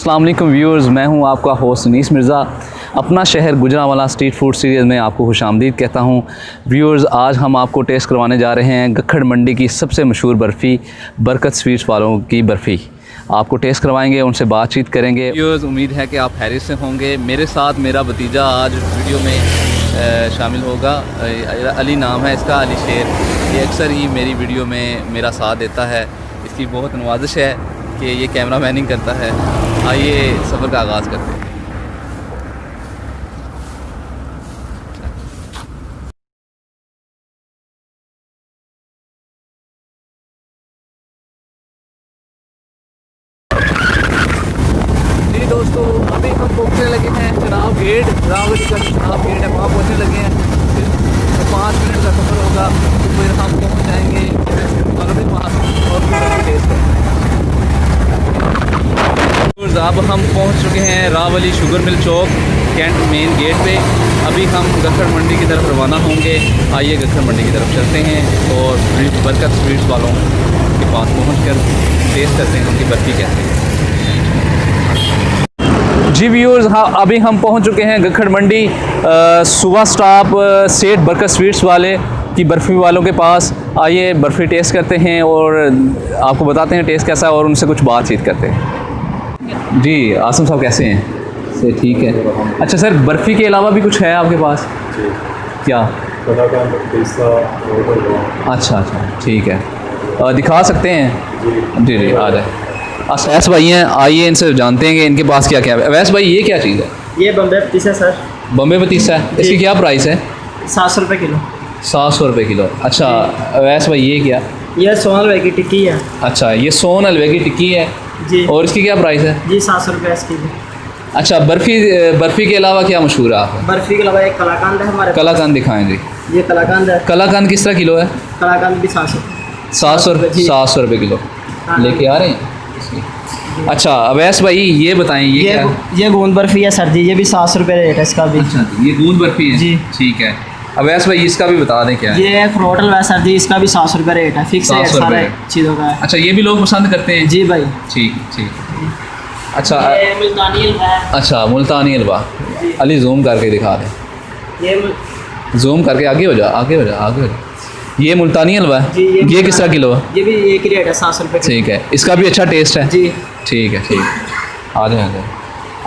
अस्सलाम वालेकुम व्यूअर्स, मैं हूं आपका होस्ट अनीस मिर्ज़ा। अपना शहर गुजरांवाला स्ट्रीट फूड सीरीज़ में आपको खुशामदीद कहता हूं। व्यूअर्स, आज हम आपको टेस्ट करवाने जा रहे हैं गखड़ मंडी की सबसे मशहूर बर्फ़ी बरकत स्वीट्स वालों की बर्फ़ी। आपको टेस्ट करवाएंगे, उनसे बातचीत करेंगे। व्यूअर्स, उम्मीद है कि आप हैरियत से होंगे। मेरे साथ मेरा भतीजा आज वीडियो में शामिल होगा। अली नाम है इसका, अली शेर। ये अक्सर ही मेरी वीडियो में मेरा साथ देता है। इसकी बहुत नवाजिश है कि ये कैमरा मैनिंग करता है। आइए सफ़र का आगाज़ करते हैं। जी दोस्तों, अभी हम पहुँचने लगे हैं चनाब गेट। रावली का चनाब गेट है, वहाँ पहुँचने लगे हैं। फिर 5 मिनट का सफ़र होगा, फिर हम पहुँच जाएंगे के पास और टेस्ट करेंगे। अब हम पहुंच चुके हैं रावली शुगर मिल चौक कैंट मेन गेट पे। अभी हम गखड़ मंडी की तरफ रवाना होंगे। आइए गखड़ मंडी की तरफ चलते हैं और बरकत स्वीट्स वालों के पास पहुंचकर टेस्ट करते हैं उनकी बर्फ़ी कैसे है। जी व्यूअर्स, हाँ, अभी हम पहुंच चुके हैं गखड़ मंडी सुबह स्टॉप सेठ बरकत स्वीट्स वाले की बर्फ़ी वालों के पास। आइए बर्फ़ी टेस्ट करते हैं और आपको बताते हैं टेस्ट कैसा है और उनसे कुछ बातचीत करते हैं। जी आसम साहब, कैसे हैं? से ठीक है। अच्छा सर, बर्फ़ी के अलावा भी कुछ है आपके पास? जी। क्या? अच्छा, ठीक है। दिखा सकते हैं? जी जी, आ जाए। अवैस भाई हैं, आइए इनसे जानते हैं कि इनके पास क्या क्या है। अवैस भाई, ये क्या चीज़ है? ये बम्बे पतीसा सर। बम्बे पतीसा है, इसकी क्या प्राइस है? 700 रुपये किलो। 700 रुपये किलो। अच्छा अवैस भाई, ये क्या? ये सोन हलवे की टिक्की है। अच्छा, ये सोन हलवे की टिक्की है जी। और इसकी क्या प्राइस है? जी 700 रुपये इसकी भी। अच्छा, बर्फ़ी के अलावा क्या मशहूर है आपका? बर्फ़ी के अलावा एक कलाकंद है हमारे। कलाकंद दिखाएं जी। ये कलाकंद है। कलाकंद किस तरह किलो है? कलाकंद भी 700 700 रुपये किलो लेके आ रहे हैं। अच्छा अवैस भाई, ये बताएं ये क्या है? ये गूंद बर्फ़ी है सर जी, ये भी 700 रुपये रेट है इसका भी। अच्छा, ये गूंद बर्फ़ी है जी। ठीक है। अवैस भाई, इसका भी बता दें क्या है? ये फ्रूट हलवा है सर जी, इसका भी 700 रुपये रेट है। फिक्स रेट 700 सारे रुपये। चीज़ों का है। अच्छा, ये भी लोग पसंद करते हैं? जी भाई। ठीक। अच्छा, ये मुल्तानी हलवा है। अच्छा मुल्तानी हलवा। अली जूम करके दिखा दें, जूम करके आगे हो जा। ये मुल्तानी हलवा है जी। ये किस तरह किलो है? ये भी एक ही रेट है, 700 रुपये। ठीक है, इसका भी अच्छा टेस्ट है? जी ठीक है। आ जाए।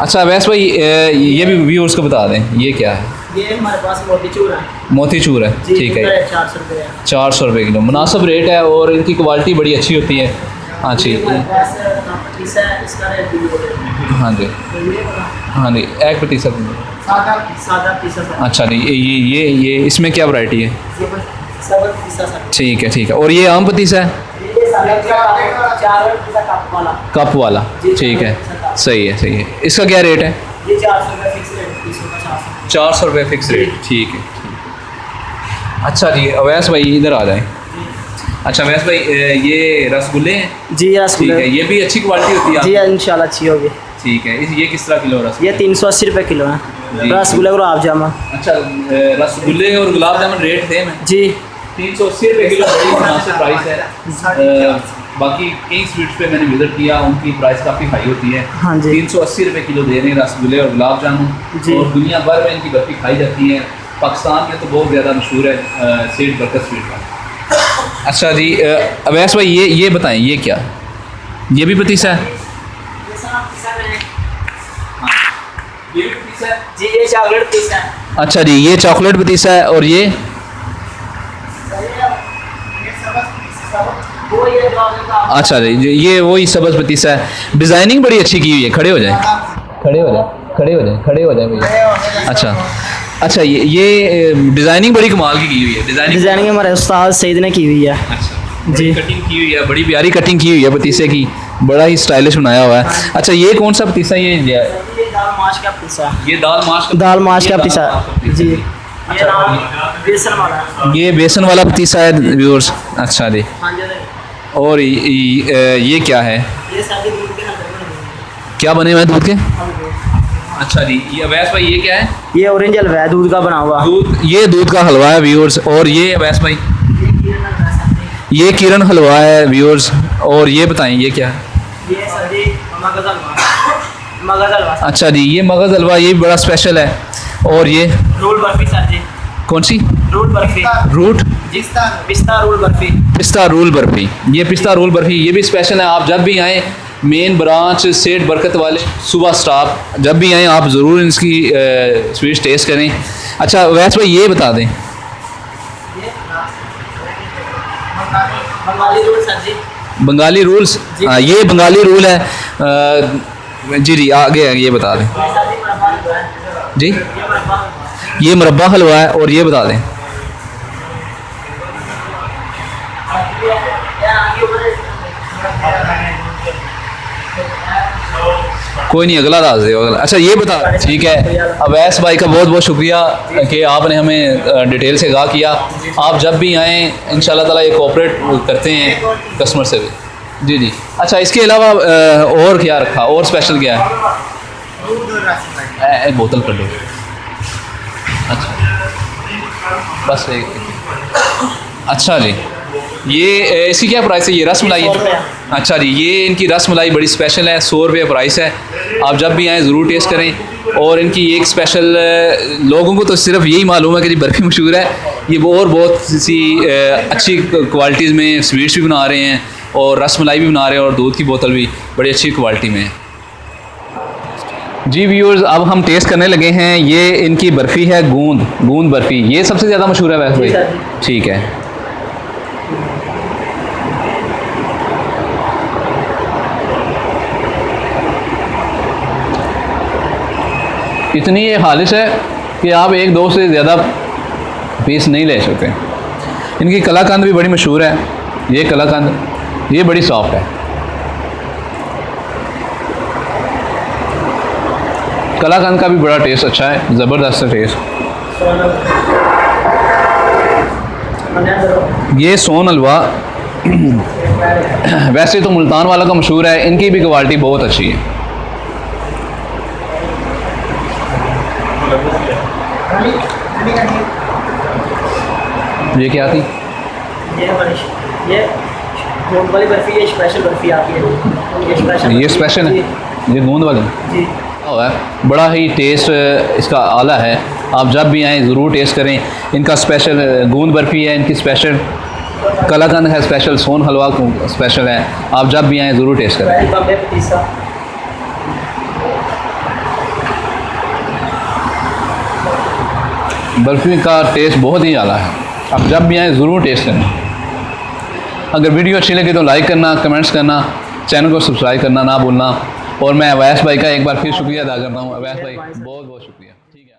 अच्छा वैस भाई, ये भी व्यूअर्स को बता दें, ये क्या है? ये हमारे पास मोतीचूर है। मोतीचूर है, ठीक है। 400 रुपये। 400 रुपये किलो, मुनासिब रेट है और इनकी क्वालिटी बड़ी अच्छी होती है। हाँ जी, हाँ जी, एक पतीसा। अच्छा जी, ये इसमें क्या वैरायटी है? ठीक है। और ये आम पतीसा है? कप वाला, ठीक है। सही है। इसका क्या रेट है? 400 रुपये फिक्स रेट, ठीक है। अच्छा जी अवैस भाई, इधर आ जाए। अच्छा अवैस भाई, ये रसगुल्ले हैं? जी रसगुल्ले। ठीक है, ये भी अच्छी क्वालिटी होती है? जी इंशाल्लाह अच्छी होगी। ठीक है। ये किस तरह किलो रसगुल्ले? ये 380 रुपये किलो है रसगुल्ले गुलाब जामुन। अच्छा, रसगुल्ले और गुलाब जामुन रेट सेम है? जी। 380 रुपये किलो, बड़ी मुनासिब प्राइस है। बाकी कई स्वीट्स पे मैंने विजिट किया, उनकी प्राइस काफ़ी हाई होती है। हाँ जी। 380 रुपये किलो दे रहे हैं रसगुल्ले और गुलाब जामुन। और दुनिया भर में इनकी बर्फ़ी खाई जाती है। पाकिस्तान में तो बहुत ज़्यादा मशहूर है सेठ बरकत स्वीट का। अच्छा जी अवैस भाई, ये बताएं, ये क्या? ये भी पतीसा है? जी ये चॉकलेट पतीसा है। अच्छा जी, ये चॉकलेट पतीसा है। और ये? अच्छा जी, ये वही सब्ज़ पतीसा है। डिज़ाइनिंग बड़ी अच्छी की हुई है। खड़े हो जाए भैया। अच्छा, ये डिज़ाइनिंग बड़ी कमाल की हुई है। डिज़ाइनिंग हमारे उस्ताद सईद ने की हुई है। अच्छा जी, कटिंग की हुई है, बड़ी प्यारी कटिंग की हुई है पतीसे की, बड़ा ही स्टाइलिश बनाया हुआ है। अच्छा, ये कौन सा पतीसा? ये दाल माश का पतीसा। ये दाल माश का पतीसा जी। बेसन वाला, ये बेसन वाला पतीसा है व्यूअर्स। अच्छा जी। और ये क्या है? ये सारे दूध के हलवे क्या बने हुए हैं दूध के? अच्छा जी, ये अवैस भाई, ये क्या है? ये ऑरेंज हलवा है, दूध का बना हुआ। ये दूध का हलवा है व्यूअर्स। और ये अवैस भाई, ये किरण हलवा है व्यूअर्स। और ये बताएं, ये क्या है? ये सब्जी मगज हलवा सर। अच्छा जी, ये मगज़ हलवा ये भी बड़ा स्पेशल है। और ये रोल बर्फी सर जी। कौन सी? रोल बर्फी। रूट पिस्ता रोल बर्फी। पिस्ता रोल बर्फ़ी, ये पिस्ता रोल बर्फ़ी ये भी स्पेशल है। आप जब भी आएँ मेन ब्रांच सेठ बरकत वाले सुबह स्टॉप, जब भी आएँ आप ज़रूर इसकी स्वीट्स टेस्ट करें। अच्छा वैस भाई ये बता दें, बंगाली रोल सर जी। बंगाली रूल्स, जी। हाँ ये बंगाली रूल है। जी जी आगे ये बता दें ये सर जी मुरब्बा हलवा है। जी। ये मुरब्बा हलवा है। ये मुरब्बा हलवा है। और ये बता दें कोई नहीं, अगला दास दे अगला। अच्छा ये बता, ठीक है। अवैस भाई का बहुत बहुत शुक्रिया कि आपने हमें डिटेल से आगाह किया। आप जब भी आएँ इंशाल्लाह ताला ये कोऑपरेट करते हैं कस्टमर से भी। जी जी। अच्छा इसके अलावा और क्या रखा, और स्पेशल क्या है? एक बोतल कर दो। अच्छा बस एक। अच्छा जी, ये इसकी क्या प्राइस है? ये रस मलाई ₹100 है। अच्छा जी, ये इनकी रस मलाई बड़ी स्पेशल है, 100 रुपये प्राइस है। आप जब भी आएँ ज़रूर टेस्ट करें। और इनकी एक स्पेशल, लोगों को तो सिर्फ यही मालूम है कि बर्फ़ी मशहूर है, ये और बहुत सी अच्छी क्वालिटीज़ में स्वीट्स भी बना रहे हैं और रस मलाई भी बना रहे हैं और दूध की बोतल भी बड़ी अच्छी क्वालिटी में है। जी व्यूअर्स, अब हम टेस्ट करने लगे हैं। ये इनकी बर्फ़ी है गूंद बर्फ़ी, ये सबसे ज़्यादा मशहूर है वैसे जी सर भाई। ठीक है। इतनी ये खालिश है कि आप एक दो से ज़्यादा पीस नहीं ले सकते। इनकी कलाकंद भी बड़ी मशहूर है। ये कलाकंद ये बड़ी सॉफ्ट है। कलाकंद का भी बड़ा टेस्ट अच्छा है, ज़बरदस्त टेस्ट। ये सोन हलवा वैसे तो मुल्तान वाला का मशहूर है, इनकी भी क्वालिटी बहुत अच्छी है। ये क्या थी? ये गोंद वाली बर्फी, ये स्पेशल बर्फी आती है। ये स्पेशल, ये स्पेशल है, ये गूंद वाली जी। है। बड़ा ही टेस्ट इसका आला है। आप जब भी आएँ ज़रूर टेस्ट करें। इनका स्पेशल गूंद बर्फ़ी है, इनकी स्पेशल कलाकंद है, स्पेशल सोन हलवा स्पेशल है। आप जब भी आएँ ज़रूर टेस्ट करें। बॉम्बे पिस्ता। बर्फ़ी का टेस्ट बहुत ही आला है। आप जब भी आएँ ज़रूर टेस्ट करें। अगर वीडियो अच्छी लगे तो लाइक करना, कमेंट्स करना, चैनल को सब्सक्राइब करना ना भूलना। और मैं अवैस भाई का एक बार फिर शुक्रिया अदा करता हूँ। अवैस भाई बहुत बहुत शुक्रिया। ठीक है।